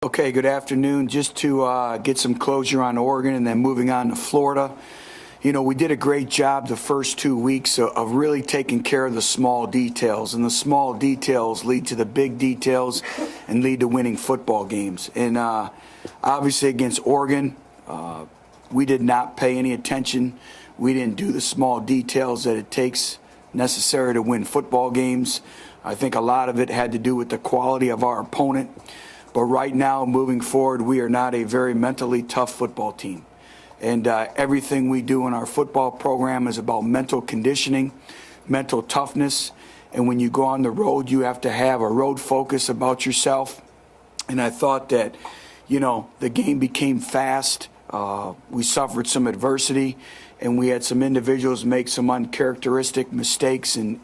Okay, good afternoon. Just to get some closure on Oregon and then moving on to Florida. You know, we did a great job the first 2 weeks of really taking care of the small details, and the small details lead to the big details and lead to winning football games. And obviously against Oregon, we did not pay any attention. We didn't do the small details that it takes necessary to win football games. I think a lot of it had to do with the quality of our opponent. But right now, moving forward, we are not a very mentally tough football team. And everything we do in our football program is about mental conditioning, mental toughness. And when you go on the road, you have to have a road focus about yourself. And I thought that, you know, the game became fast. We suffered some adversity, and we had some individuals make some uncharacteristic mistakes and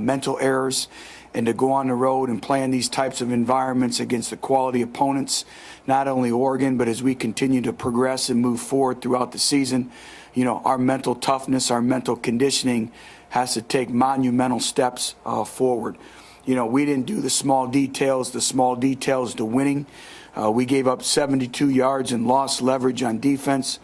mental errors. And to go on the road and play in these types of environments against the quality opponents, not only Oregon, but as we continue to progress and move forward throughout the season, you know, our mental toughness, our mental conditioning has to take monumental steps forward. You know, we didn't do the small details to winning. We gave up 72 yards and lost leverage on defense.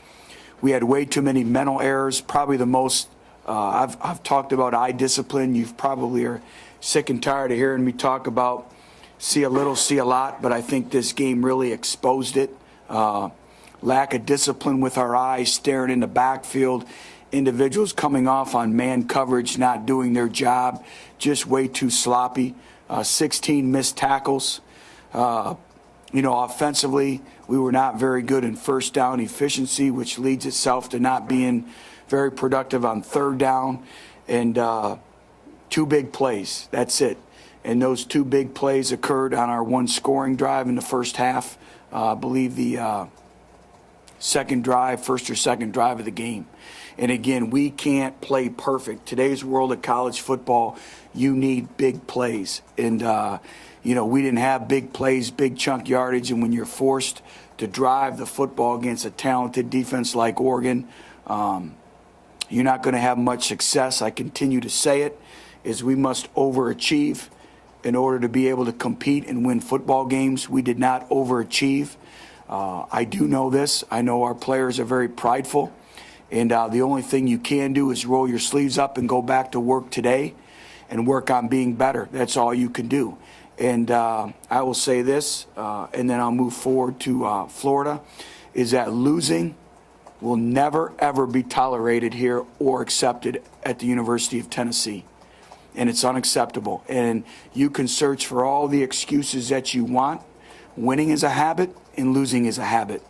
We had way too many mental errors, probably the most. I've talked about eye discipline. You've probably are sick and tired of hearing me talk about see a little, see a lot, but I think this game really exposed it. Lack of discipline with our eyes, staring in the backfield, individuals coming off on man coverage, not doing their job, just way too sloppy. 16 missed tackles. You know, offensively, we were not very good in first down efficiency, which leads itself to not being very productive on third down. And two big plays, that's it. And those two big plays occurred on our one scoring drive in the first half. I believe the first or second drive of the game. And again, we can't play perfect. Today's world of college football, you need big plays. And, you know, we didn't have big plays, big chunk yardage. And when you're forced to drive the football against a talented defense like Oregon, you're not going to have much success. I continue to say it, is we must overachieve in order to be able to compete and win football games. We did not overachieve. I do know this. I know our players are very prideful. And the only thing you can do is roll your sleeves up and go back to work today and work on being better. That's all you can do. And I will say this, and then I'll move forward to Florida, is that losing will never, ever be tolerated here or accepted at the University of Tennessee. And it's unacceptable. And you can search for all the excuses that you want. Winning is a habit and losing is a habit.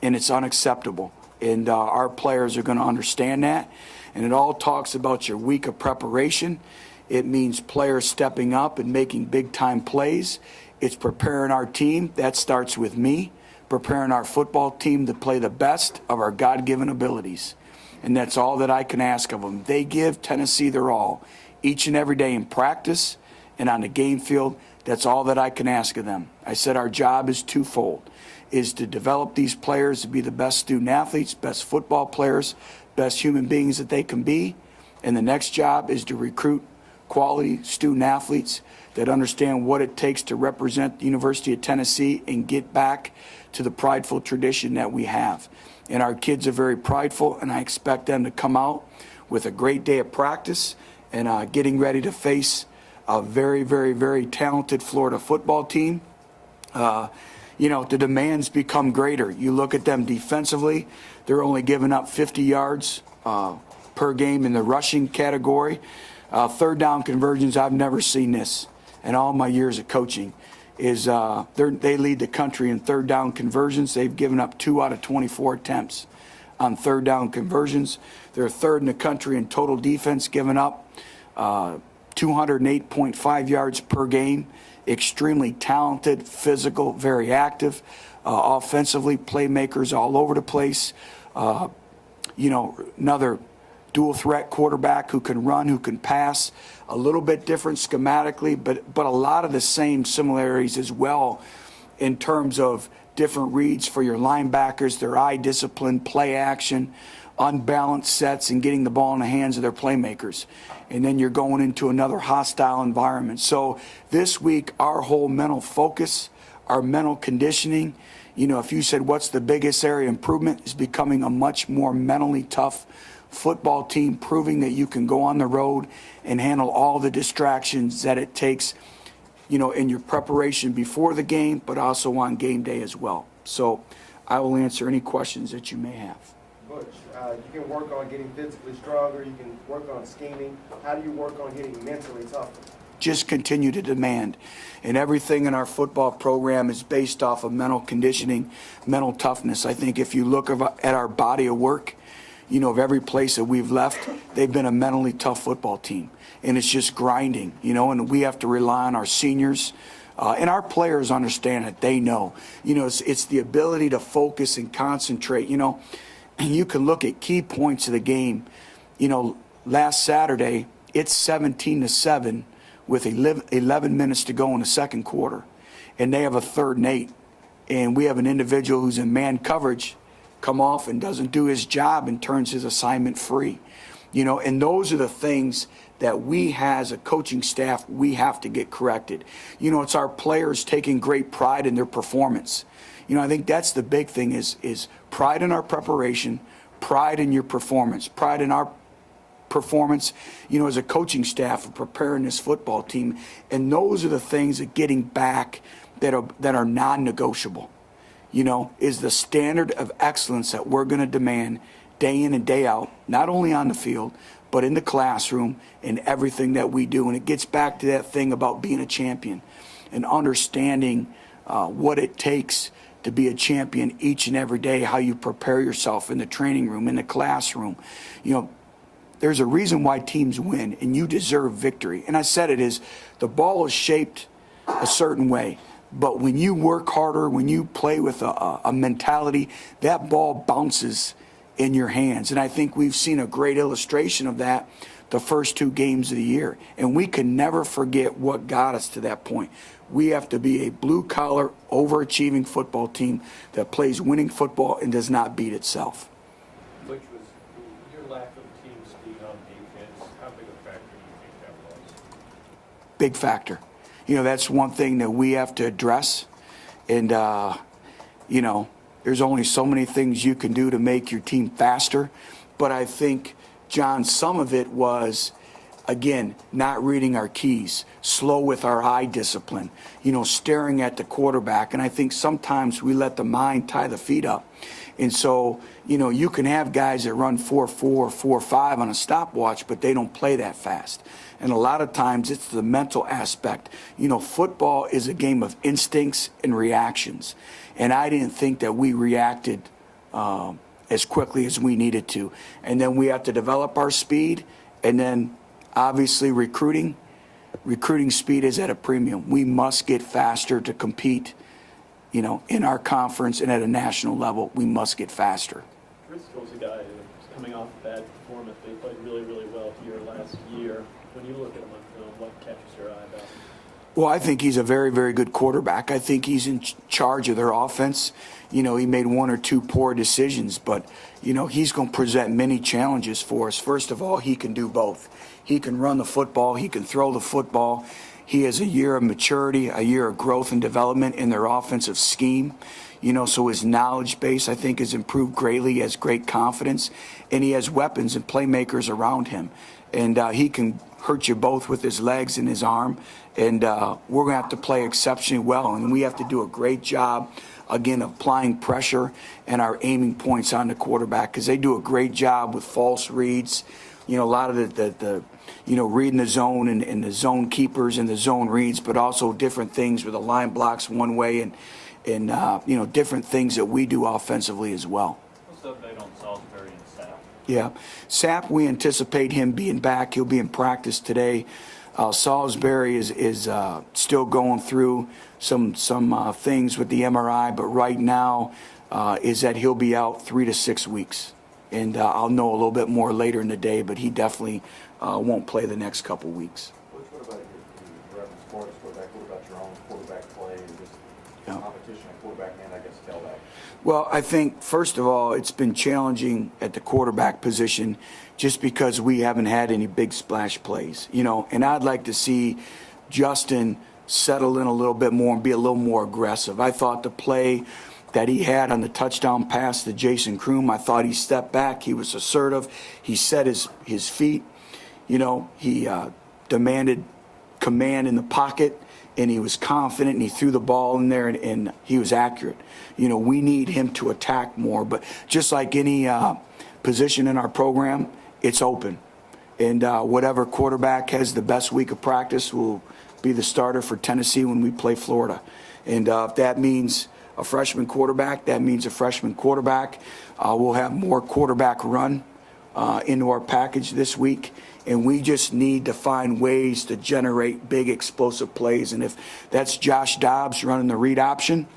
And it's unacceptable. And our players are going to understand that. And it all talks about your week of preparation. It means players stepping up and making big-time plays. It's preparing our team. That starts with me. Preparing our football team to play the best of our God-given abilities. And that's all that I can ask of them. They give Tennessee their all. Each and every day in practice and on the game field, that's all that I can ask of them. I said our job is twofold, is to develop these players to be the best student athletes, best football players, best human beings that they can be. And the next job is to recruit quality student athletes that understand what it takes to represent the University of Tennessee and get back to the prideful tradition that we have. And our kids are very prideful, and I expect them to come out with a great day of practice and getting ready to face a very, very, very talented Florida football team. You know, the demands become greater. You look at them defensively, they're only giving up 50 yards per game in the rushing category. Third down conversions, I've never seen this in all my years of coaching, is they lead the country in third down conversions. They've given up 2 out of 24 attempts on third down conversions. They're third in the country in total defense, giving up 208.5 yards per game. Extremely talented, physical, very active. Offensively, playmakers all over the place. You know, another dual threat quarterback who can run, who can pass. A little bit different schematically, but a lot of the same similarities as well in terms of different reads for your linebackers, their eye discipline, play action, unbalanced sets, and getting the ball in the hands of their playmakers. And then you're going into another hostile environment. So this week, our whole mental focus, our mental conditioning. If you said what's the biggest area of improvement, is becoming a much more mentally tough football team, proving that you can go on the road and handle all the distractions that it takes, in your preparation before the game, but also on game day as well. So I will answer any questions that you may have. Butch, you can work on getting physically stronger, you can work on scheming. How do you work on getting mentally tougher? Just continue to demand. And everything in our football program is based off of mental conditioning, mental toughness. I think if you look at our body of work, of every place that we've left, they've been a mentally tough football team. And it's just grinding, and we have to rely on our seniors. And our players understand it. They know. It's the ability to focus and concentrate. And you can look at key points of the game. Last Saturday, it's 17-7 with 11 minutes to go in the second quarter. And they have a 3rd and 8. And we have an individual who's in man coverage come off and doesn't do his job and turns his assignment free. And those are the things that we as a coaching staff, we have to get corrected. It's our players taking great pride in their performance. I think that's the big thing is pride in our preparation, pride in your performance, pride in our performance, as a coaching staff of preparing this football team. And those are the things that getting back that are non-negotiable, is the standard of excellence that we're going to demand day in and day out, not only on the field, but in the classroom and everything that we do. And it gets back to that thing about being a champion and understanding what it takes to be a champion each and every day, how you prepare yourself in the training room, in the classroom. There's a reason why teams win, and you deserve victory. And I said it is, the ball is shaped a certain way. But when you work harder, when you play with a mentality, that ball bounces in your hands. And I think we've seen a great illustration of that the first 2 games of the year. And we can never forget what got us to that point. We have to be a blue-collar, overachieving football team that plays winning football and does not beat itself. Which was your lack of team speed on defense. How big a factor do you think that was? Big factor. That's one thing that we have to address. And, there's only so many things you can do to make your team faster. But I think, John, some of it was, again, not reading our keys, slow with our eye discipline, staring at the quarterback. And I think sometimes we let the mind tie the feet up. And so, you can have guys that run 4.4, 4.5 on a stopwatch, but they don't play that fast. And a lot of times it's the mental aspect. Football is a game of instincts and reactions. And I didn't think that we reacted as quickly as we needed to. And then we have to develop our speed. And then, obviously, recruiting speed is at a premium. We must get faster to compete, in our conference and at a national level. We must get faster. Driscoll's a guy who's coming off a bad performance. They played really, really well here last year. When you look at him on film, what catches your eye about him? Well, I think he's a very, very good quarterback. I think he's in charge of their offense. He made 1 or 2 poor decisions, but, he's going to present many challenges for us. First of all, he can do both. He can run the football. He can throw the football. He has a year of maturity, a year of growth and development in their offensive scheme. So his knowledge base, I think, has improved greatly. He has great confidence, and he has weapons and playmakers around him. And he can hurt you both with his legs and his arm. And we're going to have to play exceptionally well. And we have to do a great job, again, of applying pressure and our aiming points on the quarterback, because they do a great job with false reads. A lot of the reading the zone and the zone keepers and the zone reads, but also different things where the line blocks one way and different things that we do offensively as well. What's the update on Salisbury and Sapp? Yeah. Sapp, we anticipate him being back. He'll be in practice today. Salisbury is still going through some things with the MRI, but right now is that he'll be out 3 to 6 weeks. And I'll know a little bit more later in the day, but he definitely won't play the next couple weeks. What about your sports quarterback? What about your own quarterback play and just competition at quarterback and I guess tailback? Well, I think, first of all, it's been challenging at the quarterback position just because we haven't had any big splash plays, and I'd like to see Justin settle in a little bit more and be a little more aggressive. I thought the play that he had on the touchdown pass to Jason Kroom, I thought he stepped back. He was assertive. He set his feet. He demanded command in the pocket, and he was confident, and he threw the ball in there, and he was accurate. We need him to attack more. But just like any position in our program, it's open. And whatever quarterback has the best week of practice will be the starter for Tennessee when we play Florida. And if that means a freshman quarterback, that means a freshman quarterback. We'll have more quarterback run into our package this week. And we just need to find ways to generate big explosive plays. And if that's Josh Dobbs running the read option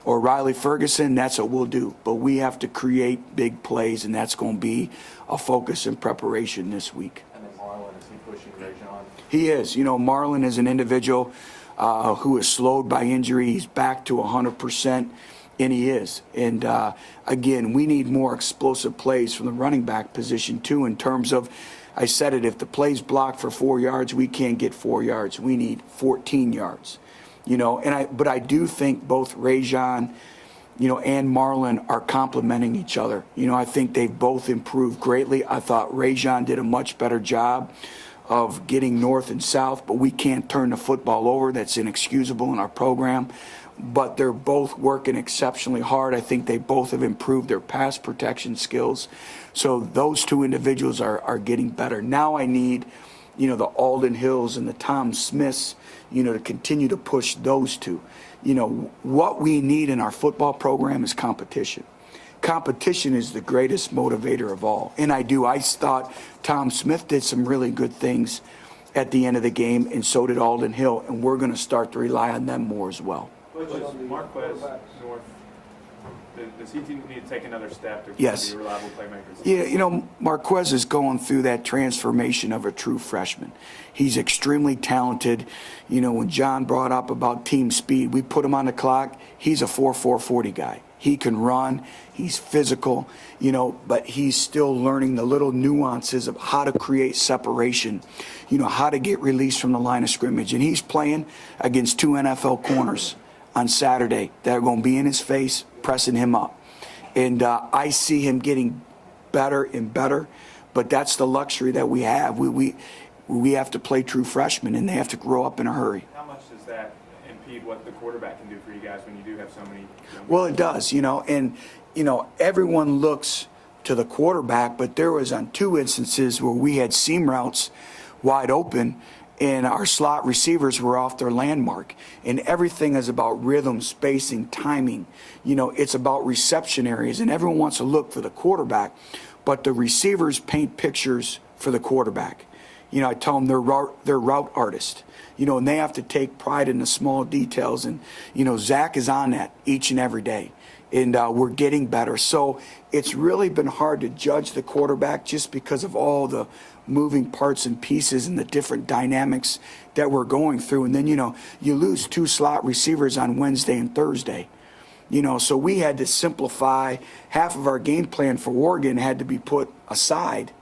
or Riley Ferguson, that's what we'll do. But we have to create big plays, and that's going to be a focus and preparation this week. And then Marlon, is he pushing Rajon? He is. Marlon is an individual who is slowed by injury. He's back to 100%, and he is. And, again, we need more explosive plays from the running back position, too, in terms of, I said it, if the play's blocked for 4 yards, we can't get 4 yards. We need 14 yards. But I do think both Rajon, and Marlon are complementing each other. I think they've both improved greatly. I thought Rajon did a much better job of getting north and south, but we can't turn the football over. That's inexcusable in our program. But they're both working exceptionally hard. I think they both have improved their pass protection skills. So those two individuals are getting better. Now I need, the Alden Hills and the Tom Smiths, to continue to push those two. What we need in our football program is competition. Competition is the greatest motivator of all. And I thought Tom Smith did some really good things at the end of the game, and so did Alden Hill, and we're going to start to rely on them more as well. Marquez North, does he need to take another step to Yes. be a reliable playmaker? Yeah, Marquez is going through that transformation of a true freshman. He's extremely talented. When John brought up about team speed, we put him on the clock. He's a 4.40 guy. He can run. He's physical, but he's still learning the little nuances of how to create separation, how to get released from the line of scrimmage. And he's playing against two NFL corners on Saturday that are going to be in his face, pressing him up. And I see him getting better and better, but that's the luxury that we have. We have to play true freshmen, and they have to grow up in a hurry. How much does that impede what the quarterback can do for you guys when you do have so many? Well, it does, and everyone looks to the quarterback, but there was on two instances where we had seam routes wide open, and our slot receivers were off their landmark. And everything is about rhythm, spacing, timing. It's about reception areas, and everyone wants to look for the quarterback, but the receivers paint pictures for the quarterback. I tell them they're route artists, and they have to take pride in the small details. And, Zach is on that each and every day, and we're getting better. So it's really been hard to judge the quarterback just because of all the moving parts and pieces and the different dynamics that we're going through. And then, you lose two slot receivers on Wednesday and Thursday. So we had to simplify. Half of our game plan for Oregon had to be put aside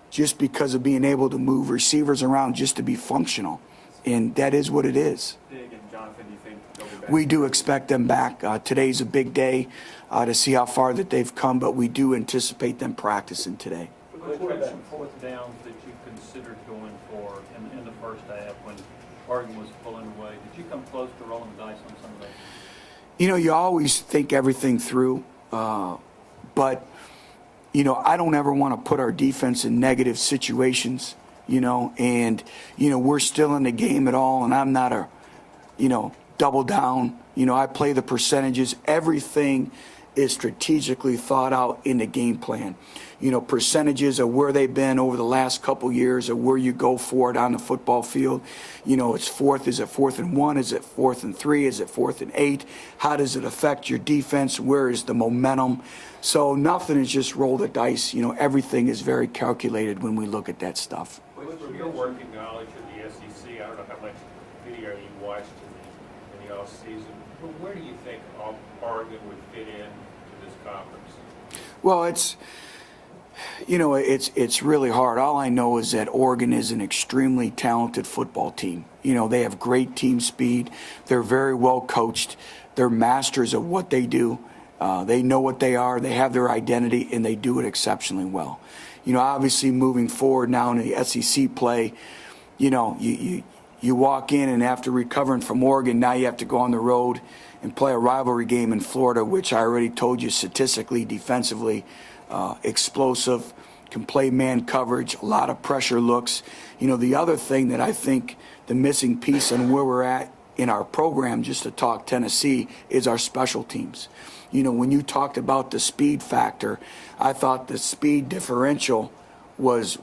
just because of being able to move receivers around just to be functional. And that is what it is. Dig and Jonathan, do you think they'll be back? We do expect them back. Today's a big day to see how far that they've come, but we do anticipate them practicing today. Butch, you had some fourth downs that you considered going for in the first half when Oregon was pulling away. Did you come close to rolling the dice on some of that? You always think everything through, but I don't ever want to put our defense in negative situations, and, we're still in the game at all, and I'm not a, double down. I play the percentages. Everything is strategically thought out in the game plan. Percentages of where they've been over the last couple years, of where you go for it on the football field. It's fourth. Is it 4th and 1? Is it 4th and 3? Is it 4th and 8? How does it affect your defense? Where is the momentum? So nothing is just roll the dice. Everything is very calculated when we look at that stuff. From your working knowledge of the SEC, I don't know how much video you watched in the off-season, but where do you think Oregon would fit in to this conference? Well, You know, it's really hard. All I know is that Oregon is an extremely talented football team. You know, they have great team speed. They're very well coached. They're masters of what they do. They know what they are. They have their identity, and they do it exceptionally well. You know, obviously moving forward now into the SEC play, you know, you walk in, and after recovering from Oregon, now you have to go on the road and play a rivalry game in Florida, which I already told you statistically, defensively, explosive, can play man coverage, a lot of pressure looks. You know, the other thing that I think the missing piece on where we're at in our program, just to talk Tennessee, is our special teams. You know, when you talked about the speed factor, I thought the speed differential was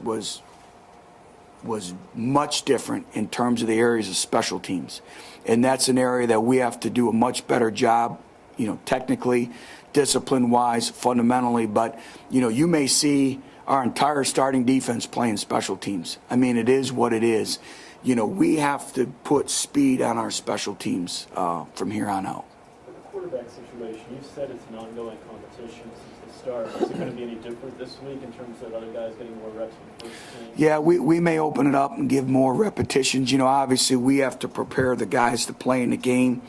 much different in terms of the areas of special teams. And that's an area that we have to do a much better job, you know, technically, discipline-wise, fundamentally. But, you know, you may see our entire starting defense playing special teams. I mean, it is what it is. You know, we have to put speed on our special teams from here on out. With the quarterback situation, you said it's an ongoing competition since the start. Is it going to be any different this week in terms of other guys getting more reps with the first team? Yeah, we may open it up and give more repetitions. You know, obviously we have to prepare the guys to play in the game,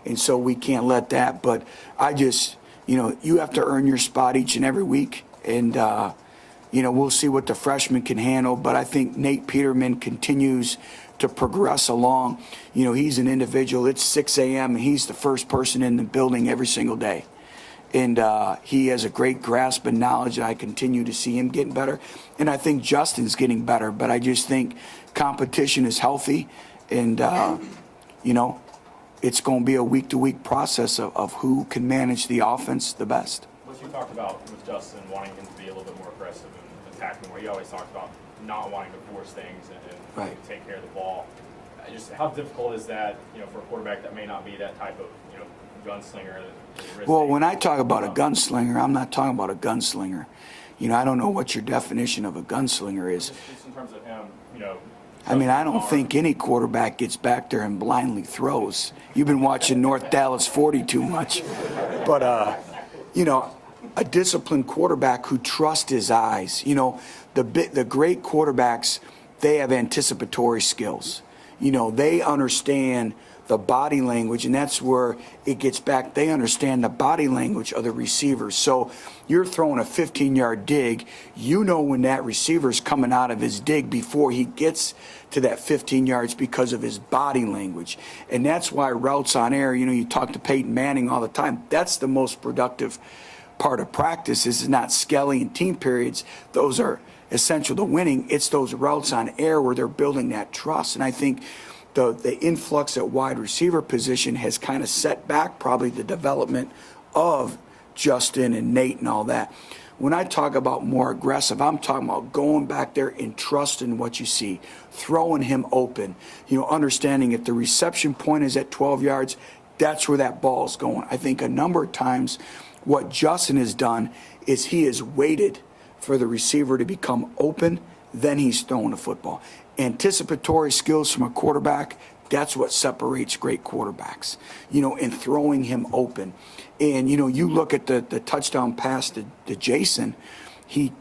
and so we can't let that. But I just, you know, you have to earn your spot each and every week, and, you know, we'll see what the freshmen can handle. But I think Nate Peterman continues to progress along. You know, he's an individual. It's 6 a.m., and he's the first person in the building every single day. And he has a great grasp and knowledge, and I continue to see him getting better. And I think Justin's getting better, but I just think competition is healthy, and, you know, it's going to be a week-to-week process of who can manage the offense the best. What you talked about with Justin, wanting him to be a little bit more aggressive and attacking, where you always talked about not wanting to force things and Right. take care of the ball. Just how difficult is that, you know, for a quarterback that may not be that type of, you know, gunslinger? Well, when I talk about a gunslinger, I'm not talking about a gunslinger. You know, I don't know what your definition of a gunslinger is. Just in terms of him, you know. I mean, I don't think any quarterback gets back there and blindly throws. You've been watching North Dallas 40 too much. But, you know, a disciplined quarterback who trusts his eyes. You know, the great quarterbacks, they have anticipatory skills. You know, they understand the body language, and that's where it gets back. They understand the body language of the receivers. So you're throwing a 15-yard dig. You know when that receiver's coming out of his dig before he gets to that 15 yards because of his body language. And that's why routes on air, you know, you talk to Peyton Manning all the time. That's the most productive part of practice is not Skelly and team periods. Those are essential to winning. It's those routes on air where they're building that trust. And I think the influx at wide receiver position has kind of set back probably the development of Justin and Nate and all that. When I talk about more aggressive, I'm talking about going back there and trusting what you see, throwing him open, you know, understanding if the reception point is at 12 yards, that's where that ball is going. I think a number of times what Justin has done is he has waited for the receiver to become open, then he's throwing the football. Anticipatory skills from a quarterback, that's what separates great quarterbacks, you know, and throwing him open. And, you know, you look at the touchdown pass to Jason, he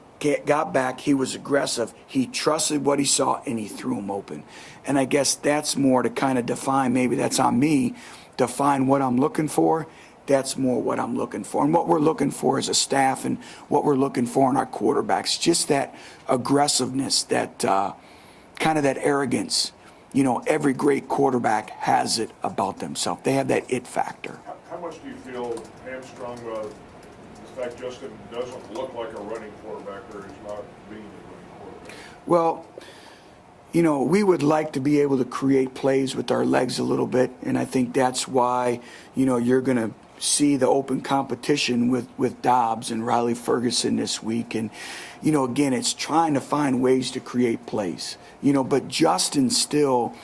got back, he was aggressive, he trusted what he saw, and he threw him open. And I guess that's more to kind of define, maybe that's on me, define what I'm looking for. That's more what I'm looking for. And what we're looking for as a staff and what we're looking for in our quarterbacks, just that aggressiveness, that kind of that arrogance. You know, every great quarterback has it about themselves. They have that it factor. How much do you feel hamstrung by the fact Justin doesn't look like a running quarterback, or he's not being a running quarterback? Well, you know, we would like to be able to create plays with our legs a little bit, and I think that's why, you know, you're going to see the open competition with Dobbs and Riley Ferguson this week. And, you know, again, it's trying to find ways to create plays, you know, but Justin still,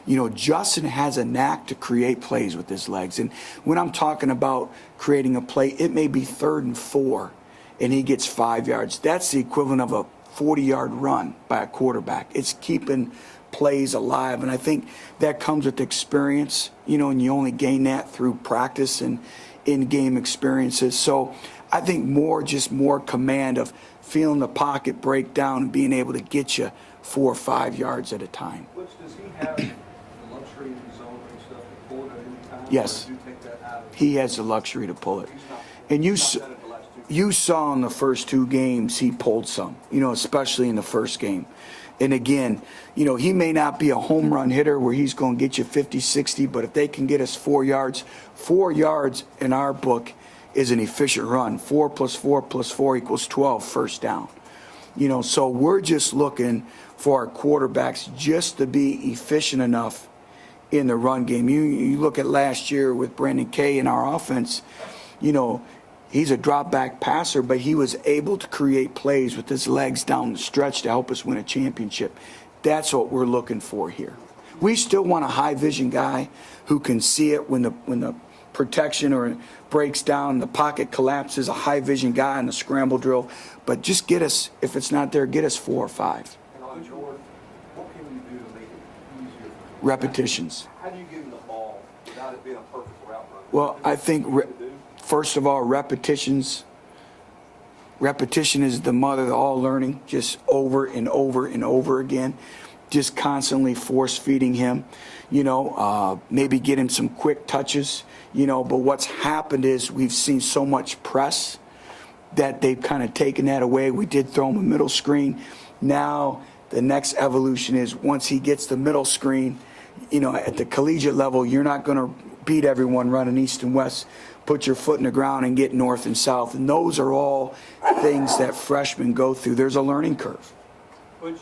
you know, Justin has a knack to create plays with his legs. And when I'm talking about creating a play, it may be 3rd and 4 and he gets 5 yards. That's the equivalent of a 40-yard run by a quarterback. It's keeping plays alive. And I think that comes with experience, you know, and you only gain that through practice and in-game experiences. So I think more command of feeling the pocket break down and being able to get you 4 or 5 yards at a time. Butch, does he have the luxury in his zone and stuff to pull it at any time? Yes. Or do you take that out of He has the luxury to pull it. He's not- And he's not done it the last 2 you saw in the first 2 games he pulled some, especially in the first game. And again, he may not be a home run hitter where he's going to get you 50, 60, but if they can get us 4 yards in our book is an efficient run. 4 + 4 + 4 = 12 first down. So we're just looking for our quarterbacks just to be efficient enough in the run game. You look at last year with Brandon Kay in our offense, he's a drop back passer, but he was able to create plays with his legs down the stretch to help us win a championship. That's what we're looking for here. We still want a high vision guy who can see it when the protection or breaks down, the pocket collapses, a high vision guy in the scramble drill. But just get us, if it's not there, get us 4 or 5. And on Jordan, what can you do to make it easier for him? Repetitions. How do you get him the ball without it being a perfect route run? Well, I think, first of all, repetitions. Repetition is the mother of all learning, just over and over and over again. Just constantly force feeding him, maybe get him some quick touches, but what's happened is we've seen so much press that they've kind of taken that away. We did throw him a middle screen. Now the next evolution is once he gets the middle screen, at the collegiate level, you're not going to beat everyone running east and west. Put your foot in the ground and get north and south. And those are all things that freshmen go through. There's a learning curve. Butch,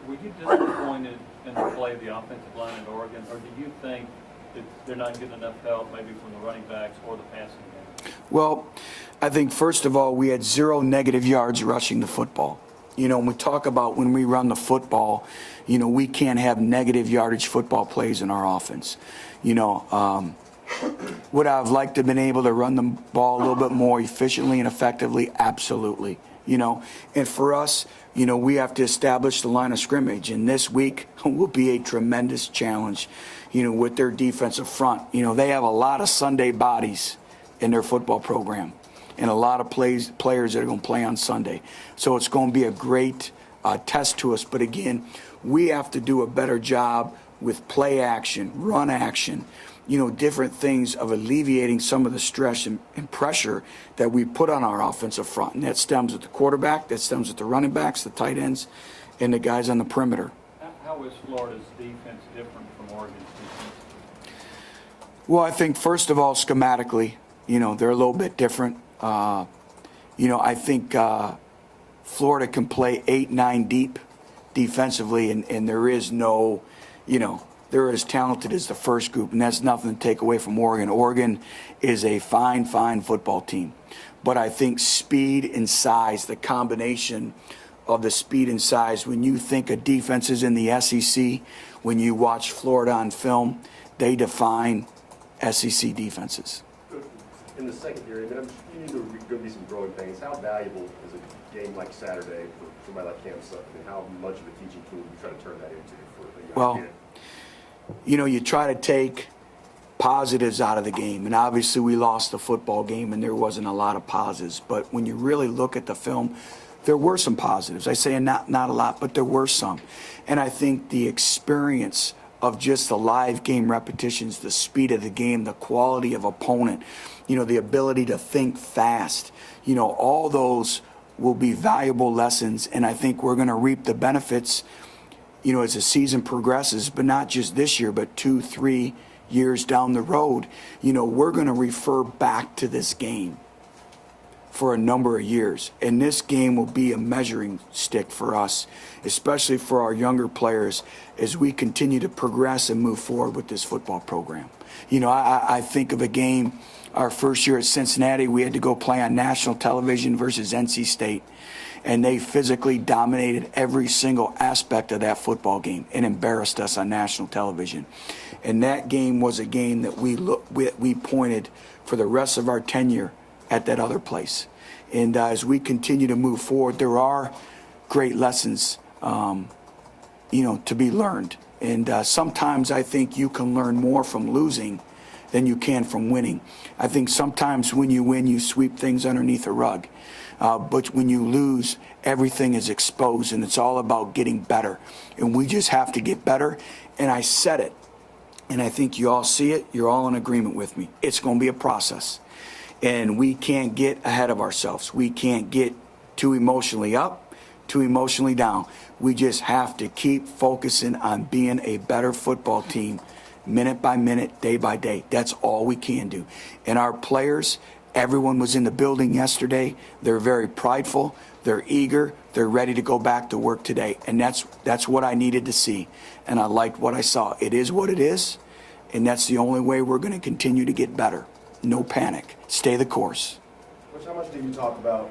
were you disappointed in the play of the offensive line in Oregon, or do you think that they're not getting enough help maybe from the running backs or the passing game? Well, I think first of all, we had 0 negative yards rushing the football. When we talk about when we run the football, we can't have negative yardage football plays in our offense. Would I have liked to have been able to run the ball a little bit more efficiently and effectively? Absolutely. And for us, we have to establish the line of scrimmage. And this week will be a tremendous challenge, with their defensive front. They have a lot of Sunday bodies in their football program and a lot of players that are going to play on Sunday. So it's going to be a great test to us. But again, we have to do a better job with play action, run action, different things of alleviating some of the stress and pressure that we put on our offensive front. And that stems with the quarterback, that stems with the running backs, the tight ends, and the guys on the perimeter. How is Florida's defense different from Oregon's defense? Well, I think first of all, schematically, they're a little bit different. I think Florida can play 8-9 deep defensively, and there is no, they're as talented as the first group, and that's nothing to take away from Oregon. Oregon is a fine football team. But I think speed and size, the combination of the speed and size, when you think of defenses in the SEC, when you watch Florida on film, they define SEC defenses. In the secondary, you need to going to be some growing pains. How valuable is a game like Saturday for somebody like Cam Sutton, and how much of a teaching tool do you try to turn that into for a young Well, kid? you try to take positives out of the game. And obviously we lost the football game and there wasn't a lot of positives. But when you really look at the film, there were some positives. I say not a lot, but there were some. And I think the experience of just the live game repetitions, the speed of the game, the quality of opponent, the ability to think fast, all those will be valuable lessons. And I think we're going to reap the benefits as the season progresses, but not just this year, but 2-3 years down the road. We're going to refer back to this game for a number of years. And this game will be a measuring stick for us, especially for our younger players, as we continue to progress and move forward with this football program. I think of a game, our first year at Cincinnati, we had to go play on national television versus NC State. And they physically dominated every single aspect of that football game and embarrassed us on national television. And that game was a game that we pointed for the rest of our tenure at that other place. And as we continue to move forward, there are great lessons, to be learned. And sometimes I think you can learn more from losing than you can from winning. I think sometimes when you win, you sweep things underneath a rug. But when you lose, everything is exposed, and it's all about getting better. And we just have to get better. And I said it, and I think you all see it. You're all in agreement with me. It's going to be a process. And we can't get ahead of ourselves. We can't get too emotionally up, too emotionally down. We just have to keep focusing on being a better football team minute by minute, day by day. That's all we can do. And our players, everyone was in the building yesterday. They're very prideful. They're eager. They're ready to go back to work today. And that's what I needed to see. And I liked what I saw. It is what it is. And that's the only way we're going to continue to get better. No panic. Stay the course. Coach, how much do you talk about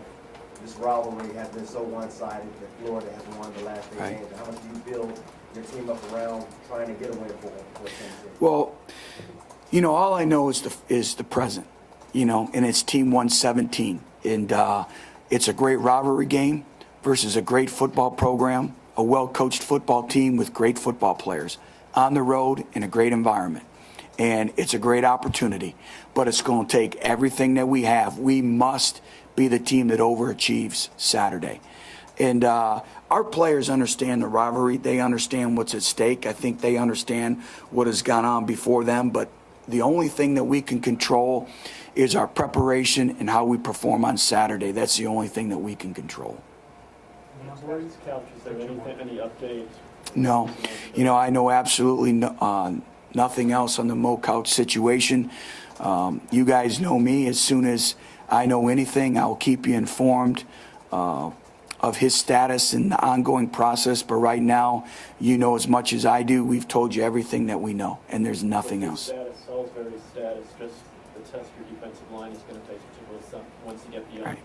this rivalry has been so one-sided that Florida has won the last 8 Right. games? How much do you build your team up around trying to get a win for Tennessee? Well, all I know is the present, and it's Team 117. And it's a great rivalry game versus a great football program, a well-coached football team with great football players on the road in a great environment. And it's a great opportunity, but it's going to take everything that we have. We must be the team that overachieves Saturday. And our players understand the rivalry. They understand what's at stake. I think they understand what has gone on before them. But the only thing that we can control is our preparation and how we perform on Saturday. That's the only thing that we can control. Couch, is there any update? No. I know absolutely nothing else on the Mo Couch situation. You guys know me. As soon as I know anything, I will keep you informed of his status and the ongoing process. But right now, you know as much as I do. We've told you everything that we know, and there's nothing else. Salisbury's status, just the test your defensive line is going to face, particularly once you get beyond. Right.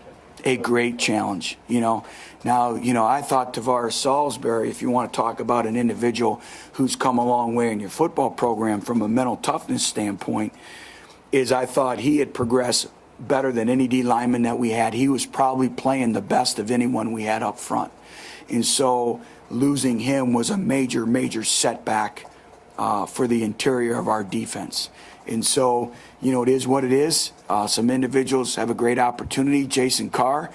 A great challenge, Now, I thought Tavares Salisbury, if you want to talk about an individual who's come a long way in your football program from a mental toughness standpoint, I thought he had progressed better than any D lineman that we had. He was probably playing the best of anyone we had up front. And so losing him was a major, major setback for the interior of our defense. And so, it is what it is. Some individuals have a great opportunity. Jason Carr,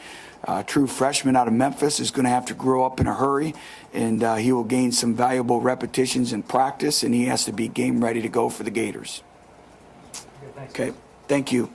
true freshman out of Memphis, is going to have to grow up in a hurry, and he will gain some valuable repetitions in practice, and he has to be game ready to go for the Gators. Okay, thank you.